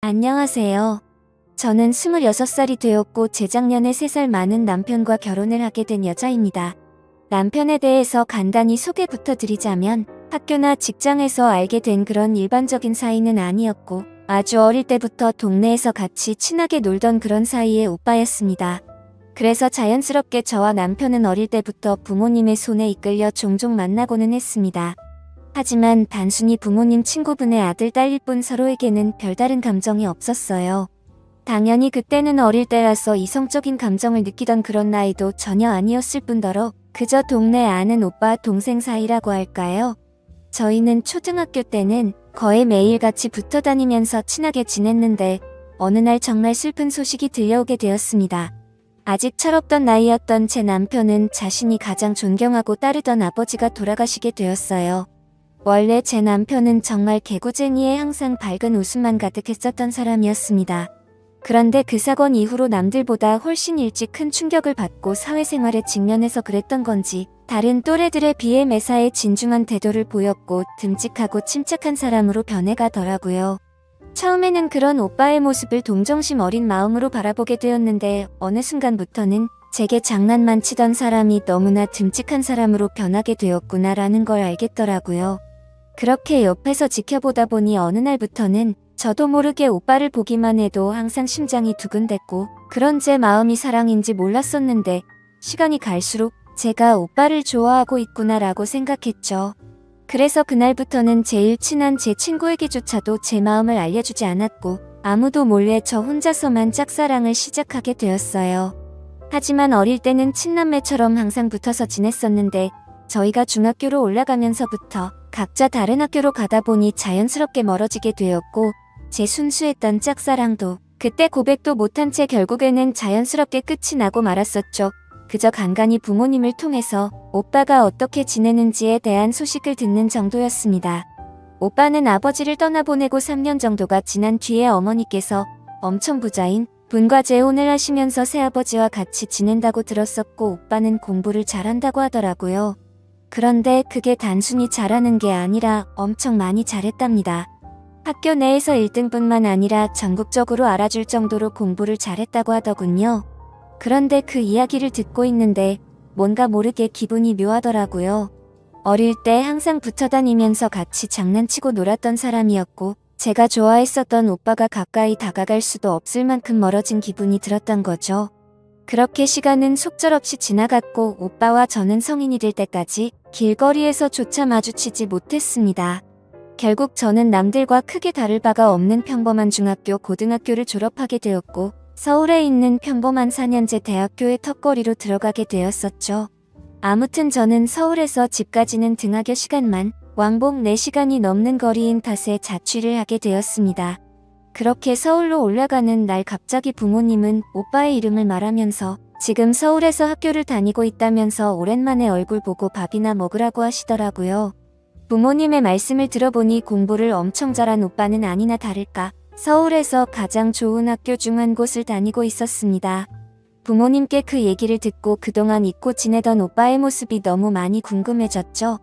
안녕하세요. 저는 26살이 되었고 재작년에 3살 많은 남편과 결혼을 하게 된 여자입니다. 남편에 대해서 간단히 소개부터 드리자면 학교나 직장에서 알게 된 그런 일반적인 사이는 아니었고 아주 어릴 때부터 동네에서 같이 친하게 놀던 그런 사이의 오빠였습니다. 그래서 자연스럽게 저와 남편은 어릴 때부터 부모님의 손에 이끌려 종종 만나고는 했습니다. 하지만 단순히 부모님 친구분의 아들 딸일 뿐 서로에게는 별다른 감정이 없었어요. 당연히 그때는 어릴 때라서 이성적인 감정을 느끼던 그런 나이도 전혀 아니었을 뿐더러 그저 동네 아는 오빠 동생 사이라고 할까요? 저희는 초등학교 때는 거의 매일 같이 붙어 다니면서 친하게 지냈는데 어느 날 정말 슬픈 소식이 들려오게 되었습니다. 아직 철없던 나이였던 제 남편은 자신이 가장 존경하고 따르던 아버지가 돌아가시게 되었어요. 원래 제 남편은 정말 개구쟁이에 항상 밝은 웃음만 가득했었던 사람이었습니다. 그런데 그 사건 이후로 남들보다 훨씬 일찍 큰 충격을 받고 사회생활에 직면해서 그랬던 건지 다른 또래들에 비해 매사에 진중한 태도를 보였고 듬직하고 침착한 사람으로 변해가더라고요. 처음에는 그런 오빠의 모습을 동정심 어린 마음으로 바라보게 되었는데 어느 순간부터는 제게 장난만 치던 사람이 너무나 듬직한 사람으로 변하게 되었구나라는 걸 알겠더라고요. 그렇게 옆에서 지켜보다 보니 어느 날부터는 저도 모르게 오빠를 보기만 해도 항상 심장이 두근댔고 그런 제 마음이 사랑인지 몰랐었는데 시간이 갈수록 제가 오빠를 좋아하고 있구나라고 생각했죠. 그래서 그날부터는 제일 친한 제 친구에게조차도 제 마음을 알려주지 않았고 아무도 몰래 저 혼자서만 짝사랑을 시작하게 되었어요. 하지만 어릴 때는 친남매처럼 항상 붙어서 지냈었는데 저희가 중학교로 올라가면서부터 각자 다른 학교로 가다 보니 자연스럽게 멀어지게 되었고 제 순수했던 짝사랑도 그때 고백도 못한 채 결국에는 자연스럽게 끝이 나고 말았었죠. 그저 간간히 부모님을 통해서 오빠가 어떻게 지내는지에 대한 소식을 듣는 정도였습니다. 오빠는 아버지를 떠나보내고 3년 정도가 지난 뒤에 어머니께서 엄청 부자인 분과 재혼을 하시면서 새아버지와 같이 지낸다고 들었었고 오빠는 공부를 잘한다고 하더라고요. 그런데 그게 단순히 잘하는 게 아니라 엄청 많이 잘했답니다. 학교 내에서 1등뿐만 아니라 전국적으로 알아줄 정도로 공부를 잘했다고 하더군요. 그런데 그 이야기를 듣고 있는데 뭔가 모르게 기분이 묘하더라고요. 어릴 때 항상 붙어 다니면서 같이 장난치고 놀았던 사람이었고 제가 좋아했었던 오빠가 가까이 다가갈 수도 없을 만큼 멀어진 기분이 들었던 거죠. 그렇게 시간은 속절없이 지나갔고 오빠와 저는 성인이 될 때까지 길거리에서조차 마주치지 못했습니다. 결국 저는 남들과 크게 다를 바가 없는 평범한 중학교, 고등학교를 졸업하게 되었고 서울에 있는 평범한 4년제 대학교의 턱걸이로 들어가게 되었었죠. 아무튼 저는 서울에서 집까지는 등하교 시간만 왕복 4시간이 넘는 거리인 탓에 자취를 하게 되었습니다. 그렇게 서울로 올라가는 날 갑자기 부모님은 오빠의 이름을 말하면서 지금 서울에서 학교를 다니고 있다면서 오랜만에 얼굴 보고 밥이나 먹으라고 하시더라고요. 부모님의 말씀을 들어보니 공부를 엄청 잘한 오빠는 아니나 다를까 서울에서 가장 좋은 학교 중 한 곳을 다니고 있었습니다. 부모님께 그 얘기를 듣고 그동안 잊고 지내던 오빠의 모습이 너무 많이 궁금해졌죠.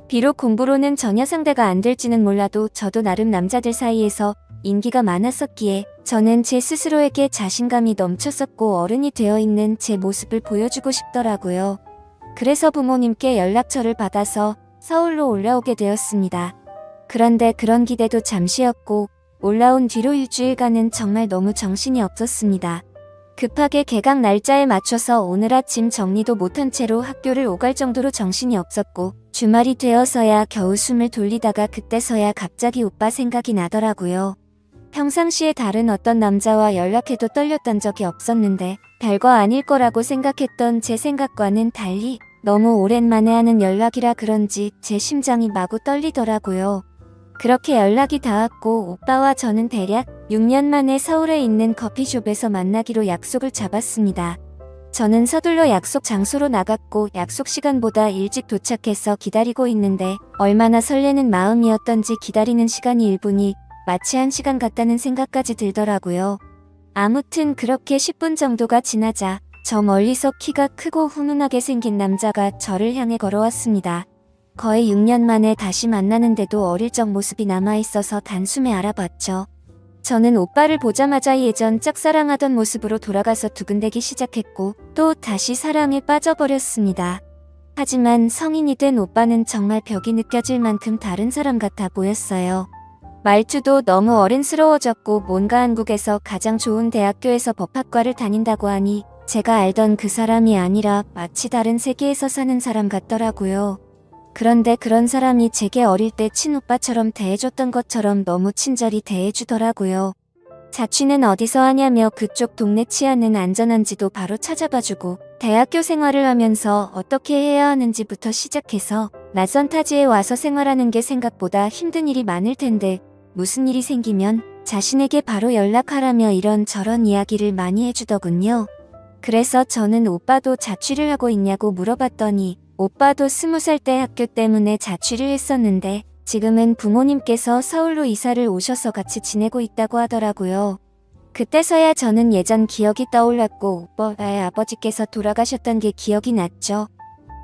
비록 공부로는 전혀 상대가 안 될지는 몰라도 저도 나름 남자들 사이에서 인기가 많았었기에 저는 제 스스로에게 자신감이 넘쳤었고 어른이 되어 있는 제 모습을 보여주고 싶더라고요. 그래서 부모님께 연락처를 받아서 서울로 올라오게 되었습니다. 그런데 그런 기대도 잠시였고 올라온 뒤로 일주일간은 정말 너무 정신이 없었습니다. 급하게 개강 날짜에 맞춰서 오늘 아침 정리도 못한 채로 학교를 오갈 정도로 정신이 없었고 주말이 되어서야 겨우 숨을 돌리다가 그때서야 갑자기 오빠 생각이 나더라고요. 평상시에 다른 어떤 남자와 연락해도 떨렸던 적이 없었는데 별거 아닐 거라고 생각했던 제 생각과는 달리 너무 오랜만에 하는 연락이라 그런지 제 심장이 마구 떨리더라고요. 그렇게 연락이 닿았고 오빠와 저는 대략 6년 만에 서울에 있는 커피숍에서 만나기로 약속을 잡았습니다. 저는 서둘러 약속 장소로 나갔고 약속 시간보다 일찍 도착해서 기다리고 있는데 얼마나 설레는 마음이었던지 기다리는 시간이 1분이 마치 1시간 같다는 생각까지 들더라고요. 아무튼 그렇게 10분 정도가 지나자 저 멀리서 키가 크고 훈훈하게 생긴 남자가 저를 향해 걸어왔습니다. 거의 6년 만에 다시 만나는데도 어릴 적 모습이 남아있어서 단숨에 알아봤죠. 저는 오빠를 보자마자 예전 짝사랑하던 모습으로 돌아가서 두근대기 시작했고 또 다시 사랑에 빠져버렸습니다. 하지만 성인이 된 오빠는 정말 벽이 느껴질 만큼 다른 사람 같아 보였어요. 말투도 너무 어른스러워졌고 뭔가 한국에서 가장 좋은 대학교에서 법학과를 다닌다고 하니 제가 알던 그 사람이 아니라 마치 다른 세계에서 사는 사람 같더라고요. 그런데 그런 사람이 제게 어릴 때 친오빠처럼 대해줬던 것처럼 너무 친절히 대해주더라고요. 자취는 어디서 하냐며 그쪽 동네 치안은 안전한지도 바로 찾아봐주고 대학교 생활을 하면서 어떻게 해야 하는지부터 시작해서 낯선 타지에 와서 생활하는 게 생각보다 힘든 일이 많을 텐데 무슨 일이 생기면 자신에게 바로 연락하라며 이런저런 이야기를 많이 해주더군요. 그래서 저는 오빠도 자취를 하고 있냐고 물어봤더니 오빠도 20살 때 학교 때문에 자취를 했었는데 지금은 부모님께서 서울로 이사를 오셔서 같이 지내고 있다고 하더라고요. 그때서야 저는 예전 기억이 떠올랐고 오빠의 아버지께서 돌아가셨던 게 기억이 났죠.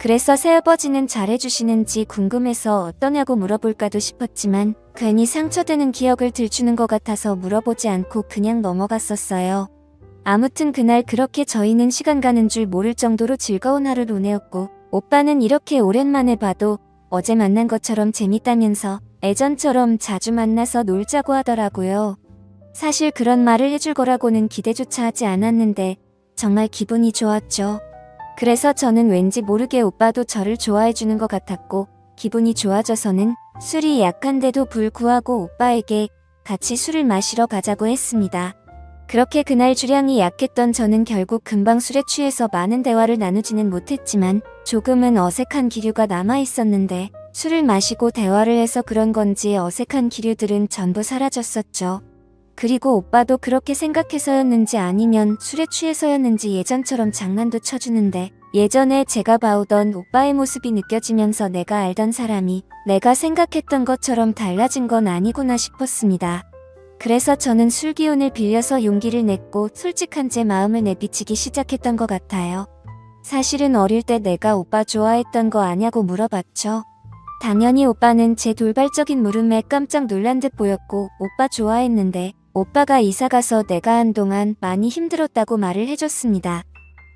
그래서 새아버지는 잘해주시는지 궁금해서 어떠냐고 물어볼까도 싶었지만 괜히 상처되는 기억을 들추는 것 같아서 물어보지 않고 그냥 넘어갔었어요. 아무튼 그날 그렇게 저희는 시간 가는 줄 모를 정도로 즐거운 하루를 보내었고 오빠는 이렇게 오랜만에 봐도 어제 만난 것처럼 재밌다면서 예전처럼 자주 만나서 놀자고 하더라고요. 사실 그런 말을 해줄 거라고는 기대조차 하지 않았는데 정말 기분이 좋았죠. 그래서 저는 왠지 모르게 오빠도 저를 좋아해주는 것 같았고 기분이 좋아져서는 술이 약한데도 불구하고 오빠에게 같이 술을 마시러 가자고 했습니다. 그렇게 그날 주량이 약했던 저는 결국 금방 술에 취해서 많은 대화를 나누지는 못했지만 조금은 어색한 기류가 남아있었는데 술을 마시고 대화를 해서 그런 건지 어색한 기류들은 전부 사라졌었죠. 그리고 오빠도 그렇게 생각해서였는지 아니면 술에 취해서였는지 예전처럼 장난도 쳐주는데 예전에 제가 봐오던 오빠의 모습이 느껴지면서 내가 알던 사람이 내가 생각했던 것처럼 달라진 건 아니구나 싶었습니다. 그래서 저는 술 기운을 빌려서 용기를 냈고 솔직한 제 마음을 내비치기 시작했던 것 같아요. 사실은 어릴 때 내가 오빠 좋아했던 거 아냐고 물어봤죠. 당연히 오빠는 제 돌발적인 물음에 깜짝 놀란 듯 보였고 오빠 좋아했는데 오빠가 이사가서 내가 한동안 많이 힘들었다고 말을 해줬습니다.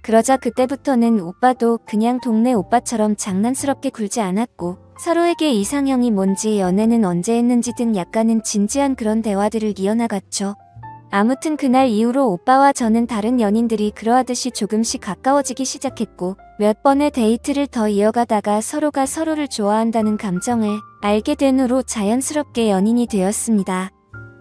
그러자 그때부터는 오빠도 그냥 동네 오빠처럼 장난스럽게 굴지 않았고 서로에게 이상형이 뭔지 연애는 언제 했는지 등 약간은 진지한 그런 대화들을 이어나갔죠. 아무튼 그날 이후로 오빠와 저는 다른 연인들이 그러하듯이 조금씩 가까워지기 시작했고 몇 번의 데이트를 더 이어가다가 서로가 서로를 좋아한다는 감정을 알게 된 후로 자연스럽게 연인이 되었습니다.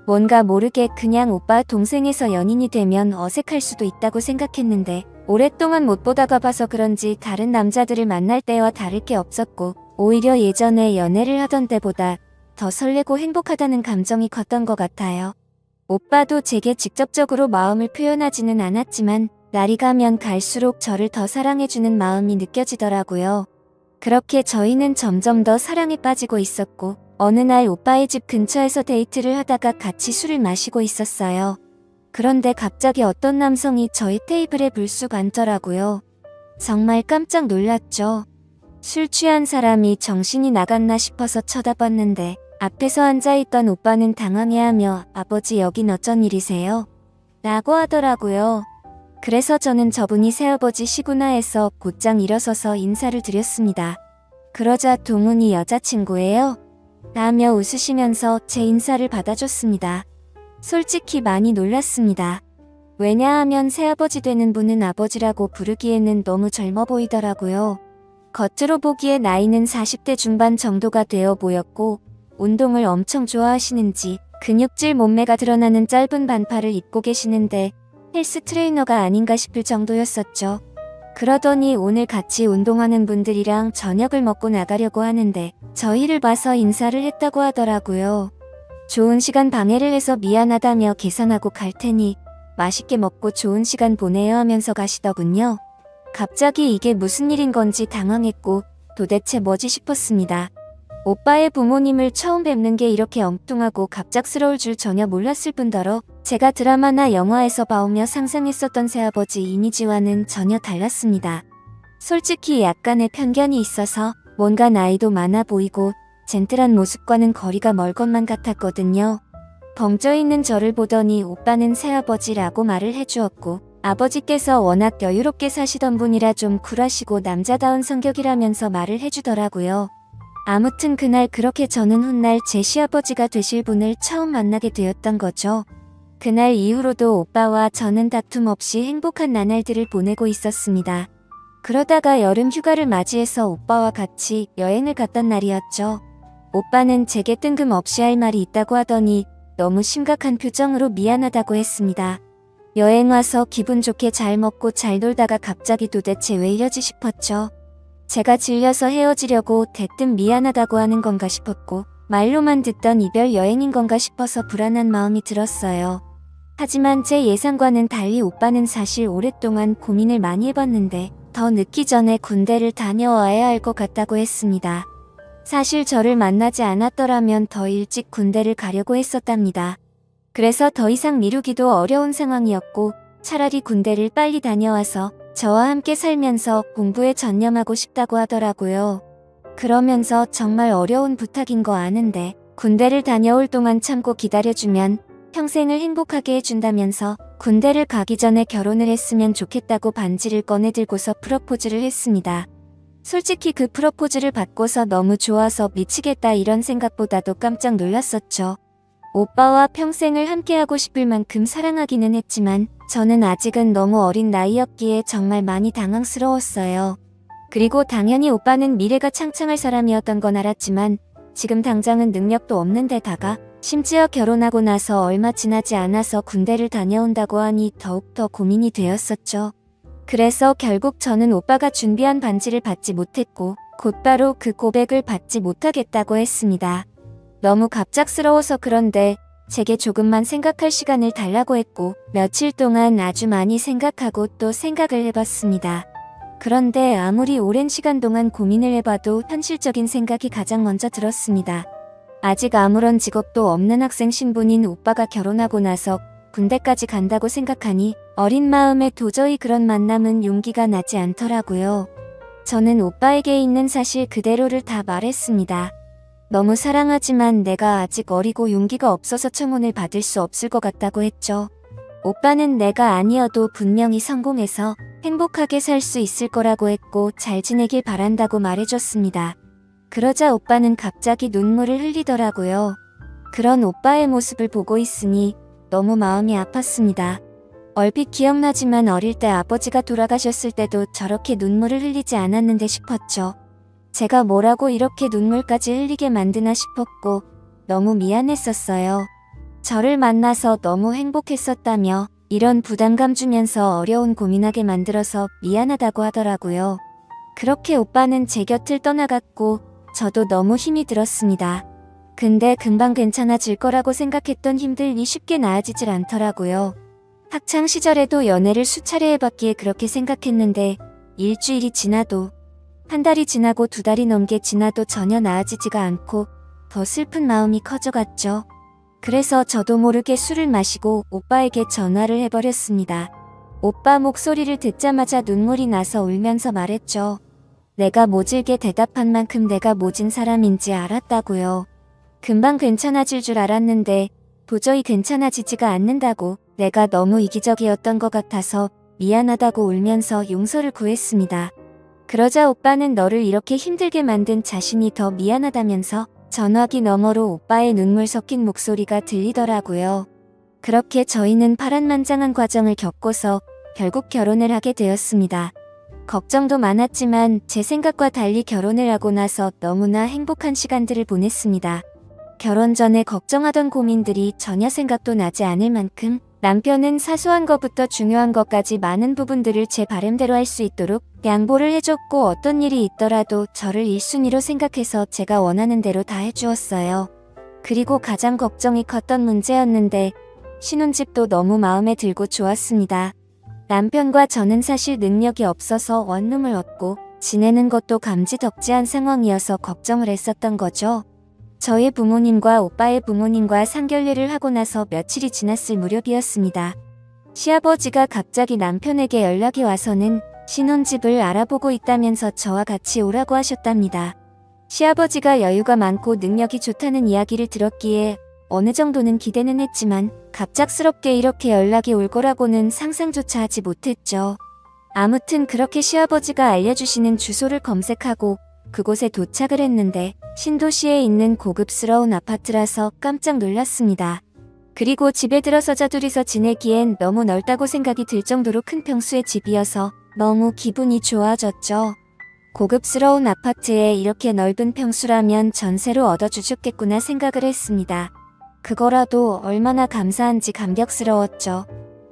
뭔가 모르게 그냥 오빠 동생에서 연인이 되면 어색할 수도 있다고 생각했는데 오랫동안 못 보다가 봐서 그런지 다른 남자들을 만날 때와 다를 게 없었고 오히려 예전에 연애를 하던 때보다 더 설레고 행복하다는 감정이 컸던 것 같아요. 오빠도 제게 직접적으로 마음을 표현하지는 않았지만 날이 가면 갈수록 저를 더 사랑해주는 마음이 느껴지더라고요. 그렇게 저희는 점점 더 사랑에 빠지고 있었고 어느 날 오빠의 집 근처에서 데이트를 하다가 같이 술을 마시고 있었어요. 그런데 갑자기 어떤 남성이 저희 테이블에 불쑥 앉더라고요. 정말 깜짝 놀랐죠. 술 취한 사람이 정신이 나갔나 싶어서 쳐다봤는데 앞에서 앉아있던 오빠는 당황해하며 아버지 여긴 어쩐 일이세요? 라고 하더라고요. 그래서 저는 저분이 새아버지 시구나 해서 곧장 일어서서 인사를 드렸습니다. 그러자 동훈이 여자친구예요? 라며 웃으시면서 제 인사를 받아줬습니다. 솔직히 많이 놀랐습니다. 왜냐하면 새아버지 되는 분은 아버지라고 부르기에는 너무 젊어 보이더라고요. 겉으로 보기에 나이는 40대 중반 정도가 되어 보였고 운동을 엄청 좋아하시는지 근육질 몸매가 드러나는 짧은 반팔을 입고 계시는데 헬스 트레이너가 아닌가 싶을 정도였었죠. 그러더니 오늘 같이 운동하는 분들이랑 저녁을 먹고 나가려고 하는데 저희를 봐서 인사를 했다고 하더라고요. 좋은 시간 방해를 해서 미안하다며 계산하고 갈 테니 맛있게 먹고 좋은 시간 보내요 하면서 가시더군요. 갑자기 이게 무슨 일인 건지 당황했고 도대체 뭐지 싶었습니다. 오빠의 부모님을 처음 뵙는 게 이렇게 엉뚱하고 갑작스러울 줄 전혀 몰랐을 뿐더러 제가 드라마나 영화에서 봐오며 상상했었던 새아버지 이미지와는 전혀 달랐습니다. 솔직히 약간의 편견이 있어서 뭔가 나이도 많아 보이고 젠틀한 모습과는 거리가 멀 것만 같았거든요. 벙쪄 있는 저를 보더니 오빠는 새아버지라고 말을 해주었고, 아버지께서 워낙 여유롭게 사시던 분이라 좀 쿨하시고 남자다운 성격이라면서 말을 해주더라고요. 아무튼 그날 그렇게 저는 훗날 제 시아버지가 되실 분을 처음 만나게 되었던 거죠. 그날 이후로도 오빠와 저는 다툼 없이 행복한 나날들을 보내고 있었습니다. 그러다가 여름 휴가를 맞이해서 오빠와 같이 여행을 갔던 날이었죠. 오빠는 제게 뜬금없이 할 말이 있다고 하더니 너무 심각한 표정으로 미안하다고 했습니다. 여행 와서 기분 좋게 잘 먹고 잘 놀다가 갑자기 도대체 왜 이러지 싶었죠. 제가 질려서 헤어지려고 대뜸 미안하다고 하는 건가 싶었고, 말로만 듣던 이별 여행인 건가 싶어서 불안한 마음이 들었어요. 하지만 제 예상과는 달리 오빠는 사실 오랫동안 고민을 많이 해봤는데 더 늦기 전에 군대를 다녀와야 할 것 같다고 했습니다. 사실 저를 만나지 않았더라면 더 일찍 군대를 가려고 했었답니다. 그래서 더 이상 미루기도 어려운 상황이었고, 차라리 군대를 빨리 다녀와서 저와 함께 살면서 공부에 전념하고 싶다고 하더라고요. 그러면서 정말 어려운 부탁인 거 아는데 군대를 다녀올 동안 참고 기다려주면 평생을 행복하게 해준다면서 군대를 가기 전에 결혼을 했으면 좋겠다고 반지를 꺼내들고서 프러포즈를 했습니다. 솔직히 그 프러포즈를 받고서 너무 좋아서 미치겠다 이런 생각보다도 깜짝 놀랐었죠. 오빠와 평생을 함께하고 싶을 만큼 사랑하기는 했지만 저는 아직은 너무 어린 나이였기에 정말 많이 당황스러웠어요. 그리고 당연히 오빠는 미래가 창창할 사람이었던 건 알았지만 지금 당장은 능력도 없는 데다가 심지어 결혼하고 나서 얼마 지나지 않아서 군대를 다녀온다고 하니 더욱더 고민이 되었었죠. 그래서 결국 저는 오빠가 준비한 반지를 받지 못했고 곧바로 그 고백을 받지 못하겠다고 했습니다. 너무 갑작스러워서 그런데 제게 조금만 생각할 시간을 달라고 했고 며칠 동안 아주 많이 생각하고 또 생각을 해봤습니다. 그런데 아무리 오랜 시간 동안 고민을 해봐도 현실적인 생각이 가장 먼저 들었습니다. 아직 아무런 직업도 없는 학생 신분인 오빠가 결혼하고 나서 군대까지 간다고 생각하니 어린 마음에 도저히 그런 만남은 용기가 나지 않더라고요. 저는 오빠에게 있는 사실 그대로를 다 말했습니다. 너무 사랑하지만 내가 아직 어리고 용기가 없어서 청혼을 받을 수 없을 것 같다고 했죠. 오빠는 내가 아니어도 분명히 성공해서 행복하게 살 수 있을 거라고 했고 잘 지내길 바란다고 말해줬습니다. 그러자 오빠는 갑자기 눈물을 흘리더라고요. 그런 오빠의 모습을 보고 있으니 너무 마음이 아팠습니다. 얼핏 기억나지만 어릴 때 아버지가 돌아가셨을 때도 저렇게 눈물을 흘리지 않았는데 싶었죠. 제가 뭐라고 이렇게 눈물까지 흘리게 만드나 싶었고 너무 미안했었어요. 저를 만나서 너무 행복했었다며 이런 부담감 주면서 어려운 고민하게 만들어서 미안하다고 하더라고요. 그렇게 오빠는 제 곁을 떠나갔고 저도 너무 힘이 들었습니다. 근데 금방 괜찮아질 거라고 생각했던 힘들이 쉽게 나아지질 않더라고요. 학창 시절에도 연애를 수차례 해봤기에 그렇게 생각했는데 일주일이 지나도 한 달이 지나고 두 달이 넘게 지나도 전혀 나아지지가 않고 더 슬픈 마음이 커져갔죠. 그래서 저도 모르게 술을 마시고 오빠에게 전화를 해버렸습니다. 오빠 목소리를 듣자마자 눈물이 나서 울면서 말했죠. 내가 모질게 대답한 만큼 내가 모진 사람인지 알았다고요. 금방 괜찮아질 줄 알았는데 도저히 괜찮아지지가 않는다고 내가 너무 이기적이었던 것 같아서 미안하다고 울면서 용서를 구했습니다. 그러자 오빠는 너를 이렇게 힘들게 만든 자신이 더 미안하다면서 전화기 너머로 오빠의 눈물 섞인 목소리가 들리더라고요. 그렇게 저희는 파란만장한 과정을 겪고서 결국 결혼을 하게 되었습니다. 걱정도 많았지만 제 생각과 달리 결혼을 하고 나서 너무나 행복한 시간들을 보냈습니다. 결혼 전에 걱정하던 고민들이 전혀 생각도 나지 않을 만큼 남편은 사소한 것부터 중요한 것까지 많은 부분들을 제 바람대로 할 수 있도록 양보를 해줬고 어떤 일이 있더라도 저를 1순위로 생각해서 제가 원하는 대로 다 해주었어요. 그리고 가장 걱정이 컸던 문제였는데 신혼집도 너무 마음에 들고 좋았습니다. 남편과 저는 사실 능력이 없어서 원룸을 얻고 지내는 것도 감지덕지한 상황이어서 걱정을 했었던 거죠. 저의 부모님과 오빠의 부모님과 상견례를 하고 나서 며칠이 지났을 무렵이었습니다. 시아버지가 갑자기 남편에게 연락이 와서는 신혼집을 알아보고 있다면서 저와 같이 오라고 하셨답니다. 시아버지가 여유가 많고 능력이 좋다는 이야기를 들었기에 어느 정도는 기대는 했지만 갑작스럽게 이렇게 연락이 올 거라고는 상상조차 하지 못했죠. 아무튼 그렇게 시아버지가 알려주시는 주소를 검색하고 그곳에 도착을 했는데 신도시에 있는 고급스러운 아파트라서 깜짝 놀랐습니다. 그리고 집에 들어서자 둘이서 지내기엔 너무 넓다고 생각이 들 정도로 큰 평수의 집이어서 너무 기분이 좋아졌죠. 고급스러운 아파트에 이렇게 넓은 평수라면 전세로 얻어주셨겠구나 생각을 했습니다. 그거라도 얼마나 감사한지 감격스러웠죠.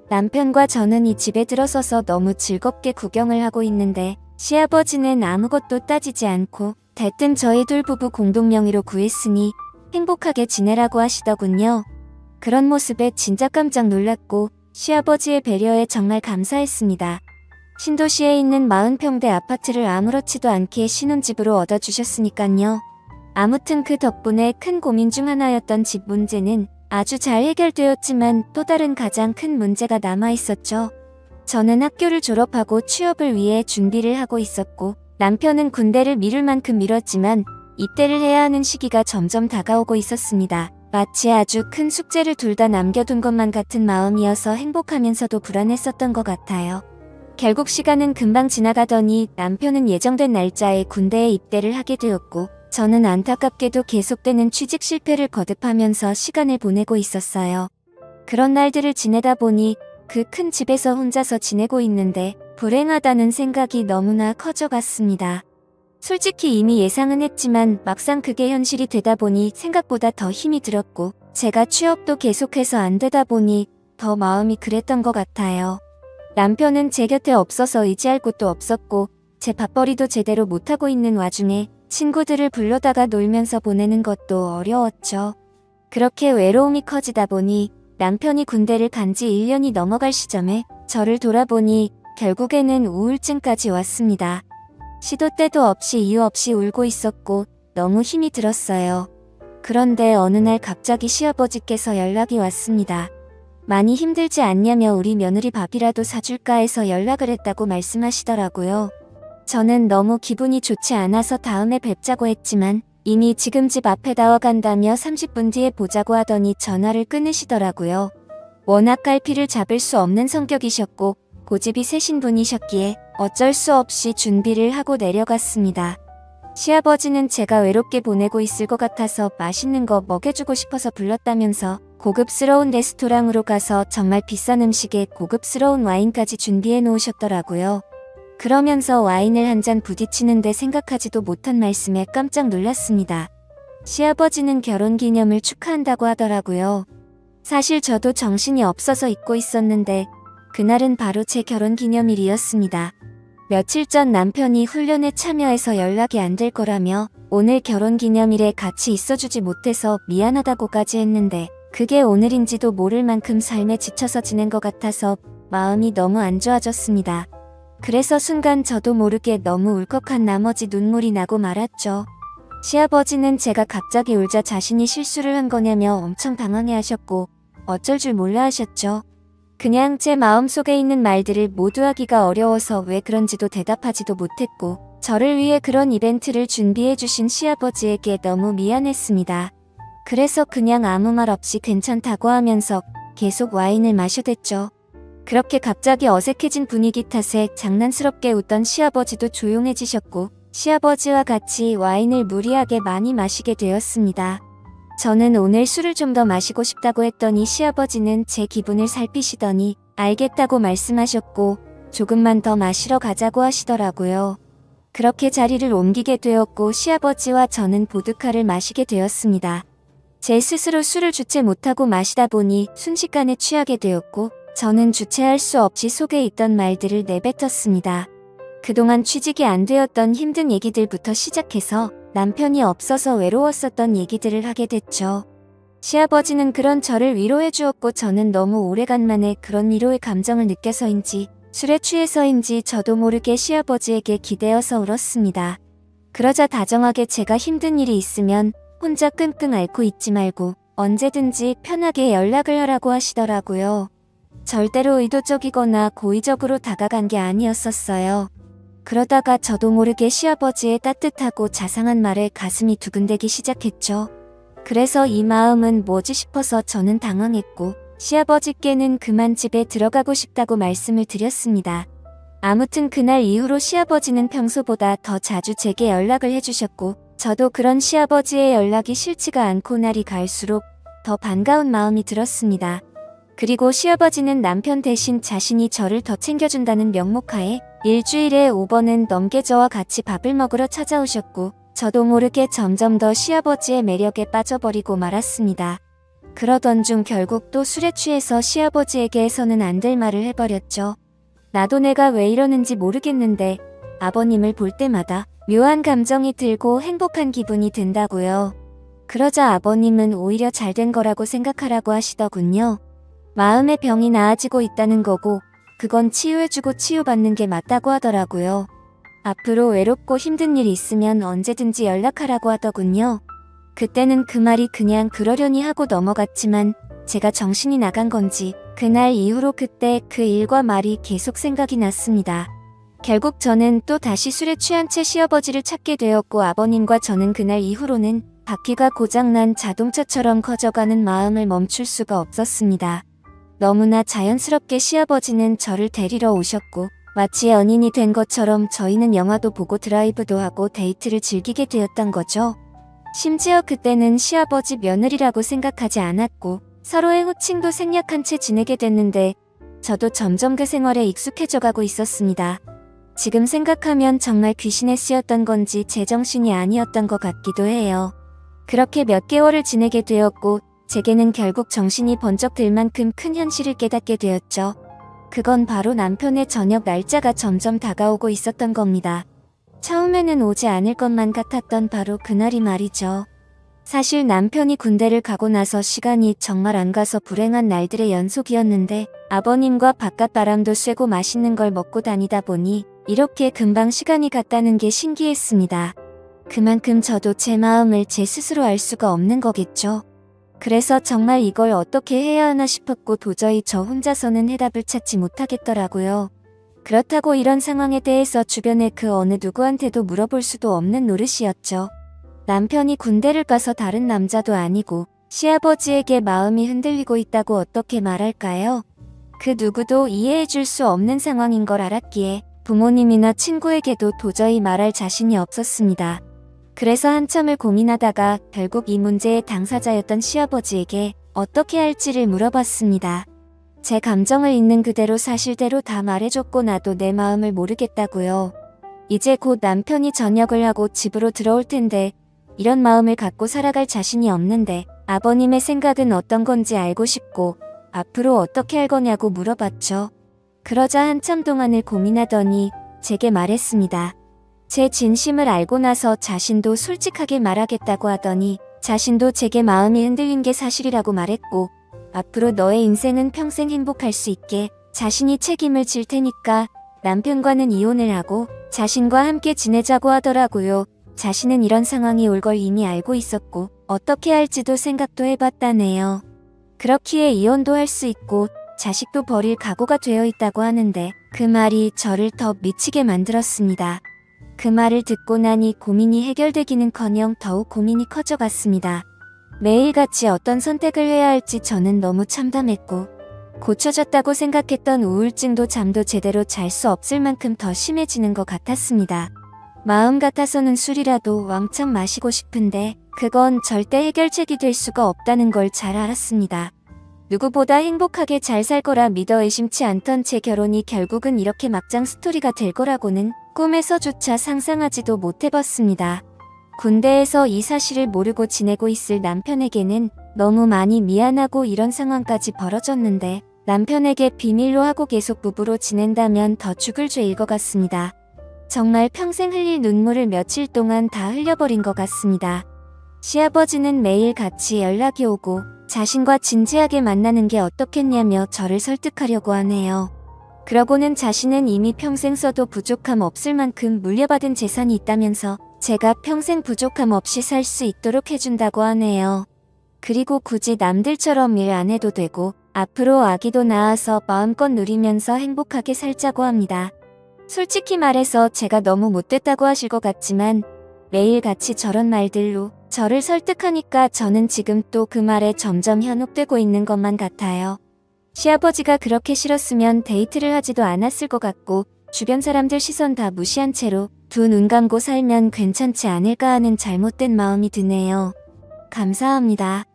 남편과 저는 이 집에 들어서서 너무 즐겁게 구경을 하고 있는데 시아버지는 아무것도 따지지 않고 대뜸 저희 둘 부부 공동 명의로 구했으니 행복하게 지내라고 하시더군요. 그런 모습에 진짜 깜짝 놀랐고 시아버지의 배려에 정말 감사했습니다. 신도시에 있는 40평대 아파트를 아무렇지도 않게 신혼집으로 얻어주셨으니깐요. 아무튼 그 덕분에 큰 고민 중 하나였던 집 문제는 아주 잘 해결되었지만 또 다른 가장 큰 문제가 남아있었죠. 저는 학교를 졸업하고 취업을 위해 준비를 하고 있었고 남편은 군대를 미룰 만큼 미뤘지만 입대를 해야 하는 시기가 점점 다가오고 있었습니다. 마치 아주 큰 숙제를 둘 다 남겨둔 것만 같은 마음이어서 행복하면서도 불안했었던 것 같아요. 결국 시간은 금방 지나가더니 남편은 예정된 날짜에 군대에 입대를 하게 되었고 저는 안타깝게도 계속되는 취직 실패를 거듭하면서 시간을 보내고 있었어요. 그런 날들을 지내다 보니 그 큰 집에서 혼자서 지내고 있는데 불행하다는 생각이 너무나 커져갔습니다. 솔직히 이미 예상은 했지만 막상 그게 현실이 되다 보니 생각보다 더 힘이 들었고 제가 취업도 계속해서 안 되다 보니 더 마음이 그랬던 것 같아요. 남편은 제 곁에 없어서 의지할 곳도 없었고 제 밥벌이도 제대로 못하고 있는 와중에 친구들을 불러다가 놀면서 보내는 것도 어려웠죠. 그렇게 외로움이 커지다 보니 남편이 군대를 간 지 1년이 넘어갈 시점에 저를 돌아보니 결국에는 우울증까지 왔습니다. 시도 때도 없이 이유 없이 울고 있었고 너무 힘이 들었어요. 그런데 어느 날 갑자기 시아버지께서 연락이 왔습니다. 많이 힘들지 않냐며 우리 며느리 밥이라도 사줄까 해서 연락을 했다고 말씀하시더라고요. 저는 너무 기분이 좋지 않아서 다음에 뵙자고 했지만 이미 지금 집 앞에 나와간다며 30분 뒤에 보자고 하더니 전화를 끊으시더라고요. 워낙 갈피를 잡을 수 없는 성격이셨고 고집이 세신 분이셨기에 어쩔 수 없이 준비를 하고 내려갔습니다. 시아버지는 제가 외롭게 보내고 있을 것 같아서 맛있는 거 먹여주고 싶어서 불렀다면서 고급스러운 레스토랑으로 가서 정말 비싼 음식에 고급스러운 와인까지 준비해 놓으셨더라고요. 그러면서 와인을 한 잔 부딪히는데 생각하지도 못한 말씀에 깜짝 놀랐습니다. 시아버지는 결혼기념을 축하한다고 하더라고요. 사실 저도 정신이 없어서 잊고 있었는데 그날은 바로 제 결혼기념일이었습니다. 며칠 전 남편이 훈련에 참여해서 연락이 안 될 거라며 오늘 결혼기념일에 같이 있어주지 못해서 미안하다고까지 했는데 그게 오늘인지도 모를 만큼 삶에 지쳐서 지낸 것 같아서 마음이 너무 안 좋아졌습니다. 그래서 순간 저도 모르게 너무 울컥한 나머지 눈물이 나고 말았죠. 시아버지는 제가 갑자기 울자 자신이 실수를 한 거냐며 엄청 당황해하셨고 어쩔 줄 몰라 하셨죠. 그냥 제 마음속에 있는 말들을 모두 하기가 어려워서 왜 그런지도 대답하지도 못했고 저를 위해 그런 이벤트를 준비해주신 시아버지에게 너무 미안했습니다. 그래서 그냥 아무 말 없이 괜찮다고 하면서 계속 와인을 마셔댔죠. 그렇게 갑자기 어색해진 분위기 탓에 장난스럽게 웃던 시아버지도 조용해지셨고 시아버지와 같이 와인을 무리하게 많이 마시게 되었습니다. 저는 오늘 술을 좀 더 마시고 싶다고 했더니 시아버지는 제 기분을 살피시더니 알겠다고 말씀하셨고 조금만 더 마시러 가자고 하시더라고요. 그렇게 자리를 옮기게 되었고 시아버지와 저는 보드카를 마시게 되었습니다. 제 스스로 술을 주체 못하고 마시다 보니 순식간에 취하게 되었고 저는 주체할 수 없이 속에 있던 말들을 내뱉었습니다. 그동안 취직이 안 되었던 힘든 얘기들부터 시작해서 남편이 없어서 외로웠었던 얘기들을 하게 됐죠. 시아버지는 그런 저를 위로해 주었고 저는 너무 오래간만에 그런 위로의 감정을 느껴서인지 술에 취해서인지 저도 모르게 시아버지에게 기대어서 울었습니다. 그러자 다정하게 제가 힘든 일이 있으면 혼자 끙끙 앓고 있지 말고 언제든지 편하게 연락을 하라고 하시더라고요. 절대로 의도적이거나 고의적으로 다가간 게 아니었었어요. 그러다가 저도 모르게 시아버지의 따뜻하고 자상한 말에 가슴이 두근대기 시작했죠. 그래서 이 마음은 뭐지 싶어서 저는 당황했고 시아버지께는 그만 집에 들어가고 싶다고 말씀을 드렸습니다. 아무튼 그날 이후로 시아버지는 평소보다 더 자주 제게 연락을 해주셨고 저도 그런 시아버지의 연락이 싫지가 않고 날이 갈수록 더 반가운 마음이 들었습니다. 그리고 시아버지는 남편 대신 자신이 저를 더 챙겨준다는 명목하에 일주일에 5번은 넘게 저와 같이 밥을 먹으러 찾아오셨고 저도 모르게 점점 더 시아버지의 매력에 빠져버리고 말았습니다. 그러던 중 결국 또 술에 취해서 시아버지에게 해서는 안 될 말을 해버렸죠. 나도 내가 왜 이러는지 모르겠는데 아버님을 볼 때마다 묘한 감정이 들고 행복한 기분이 든다고요. 그러자 아버님은 오히려 잘된 거라고 생각하라고 하시더군요. 마음의 병이 나아지고 있다는 거고 그건 치유해주고 치유받는 게 맞다고 하더라고요. 앞으로 외롭고 힘든 일 있으면 언제든지 연락하라고 하더군요. 그때는 그 말이 그냥 그러려니 하고 넘어갔지만 제가 정신이 나간 건지 그날 이후로 그때 그 일과 말이 계속 생각이 났습니다. 결국 저는 또 다시 술에 취한 채 시아버지를 찾게 되었고 아버님과 저는 그날 이후로는 바퀴가 고장난 자동차처럼 커져가는 마음을 멈출 수가 없었습니다. 너무나 자연스럽게 시아버지는 저를 데리러 오셨고 마치 연인이 된 것처럼 저희는 영화도 보고 드라이브도 하고 데이트를 즐기게 되었던 거죠. 심지어 그때는 시아버지 며느리라고 생각하지 않았고 서로의 호칭도 생략한 채 지내게 됐는데 저도 점점 그 생활에 익숙해져 가고 있었습니다. 지금 생각하면 정말 귀신에 씌었던 건지 제정신이 아니었던 것 같기도 해요. 그렇게 몇 개월을 지내게 되었고 제게는 결국 정신이 번쩍 들 만큼 큰 현실을 깨닫게 되었죠. 그건 바로 남편의 저녁 날짜가 점점 다가오고 있었던 겁니다. 처음에는 오지 않을 것만 같았던 바로 그날이 말이죠. 사실 남편이 군대를 가고 나서 시간이 정말 안 가서 불행한 날들의 연속이었는데 아버님과 바깥바람도 쐬고 맛있는 걸 먹고 다니다 보니 이렇게 금방 시간이 갔다는 게 신기했습니다. 그만큼 저도 제 마음을 제 스스로 알 수가 없는 거겠죠. 그래서 정말 이걸 어떻게 해야 하나 싶었고 도저히 저 혼자서는 해답을 찾지 못하겠더라고요. 그렇다고 이런 상황에 대해서 주변의 그 어느 누구한테도 물어볼 수도 없는 노릇이었죠. 남편이 군대를 가서 다른 남자도 아니고 시아버지에게 마음이 흔들리고 있다고 어떻게 말할까요? 그 누구도 이해해줄 수 없는 상황인 걸 알았기에 부모님이나 친구에게도 도저히 말할 자신이 없었습니다. 그래서 한참을 고민하다가 결국 이 문제의 당사자였던 시아버지에게 어떻게 할지를 물어봤습니다. 제 감정을 있는 그대로 사실대로 다 말해줬고 나도 내 마음을 모르겠다고요. 이제 곧 남편이 전역을 하고 집으로 들어올 텐데 이런 마음을 갖고 살아갈 자신이 없는데 아버님의 생각은 어떤 건지 알고 싶고 앞으로 어떻게 할 거냐고 물어봤죠. 그러자 한참 동안을 고민하더니 제게 말했습니다. 제 진심을 알고 나서 자신도 솔직하게 말하겠다고 하더니 자신도 제게 마음이 흔들린 게 사실이라고 말했고 앞으로 너의 인생은 평생 행복할 수 있게 자신이 책임을 질 테니까 남편과는 이혼을 하고 자신과 함께 지내자고 하더라고요. 자신은 이런 상황이 올 걸 이미 알고 있었고 어떻게 할지도 생각도 해봤다네요. 그렇기에 이혼도 할 수 있고 자식도 버릴 각오가 되어 있다고 하는데 그 말이 저를 더 미치게 만들었습니다. 그 말을 듣고 나니 고민이 해결되기는커녕 더욱 고민이 커져갔습니다. 매일같이 어떤 선택을 해야 할지 저는 너무 참담했고 고쳐졌다고 생각했던 우울증도 잠도 제대로 잘 수 없을 만큼 더 심해지는 것 같았습니다. 마음 같아서는 술이라도 왕창 마시고 싶은데 그건 절대 해결책이 될 수가 없다는 걸 잘 알았습니다. 누구보다 행복하게 잘 살 거라 믿어 의심치 않던 제 결혼이 결국은 이렇게 막장 스토리가 될 거라고는 꿈에서조차 상상하지도 못해봤습니다. 군대에서 이 사실을 모르고 지내고 있을 남편에게는 너무 많이 미안하고 이런 상황까지 벌어졌는데 남편에게 비밀로 하고 계속 부부로 지낸다면 더 죽을 죄일 것 같습니다. 정말 평생 흘릴 눈물을 며칠 동안 다 흘려버린 것 같습니다. 시아버지는 매일 같이 연락이 오고 자신과 진지하게 만나는 게 어떻겠냐며 저를 설득하려고 하네요. 그러고는 자신은 이미 평생 써도 부족함 없을 만큼 물려받은 재산이 있다면서 제가 평생 부족함 없이 살 수 있도록 해준다고 하네요. 그리고 굳이 남들처럼 일 안 해도 되고 앞으로 아기도 낳아서 마음껏 누리면서 행복하게 살자고 합니다. 솔직히 말해서 제가 너무 못됐다고 하실 것 같지만 매일 같이 저런 말들로 저를 설득하니까 저는 지금 또 그 말에 점점 현혹되고 있는 것만 같아요. 시아버지가 그렇게 싫었으면 데이트를 하지도 않았을 것 같고 주변 사람들 시선 다 무시한 채로 두 눈 감고 살면 괜찮지 않을까 하는 잘못된 마음이 드네요. 감사합니다.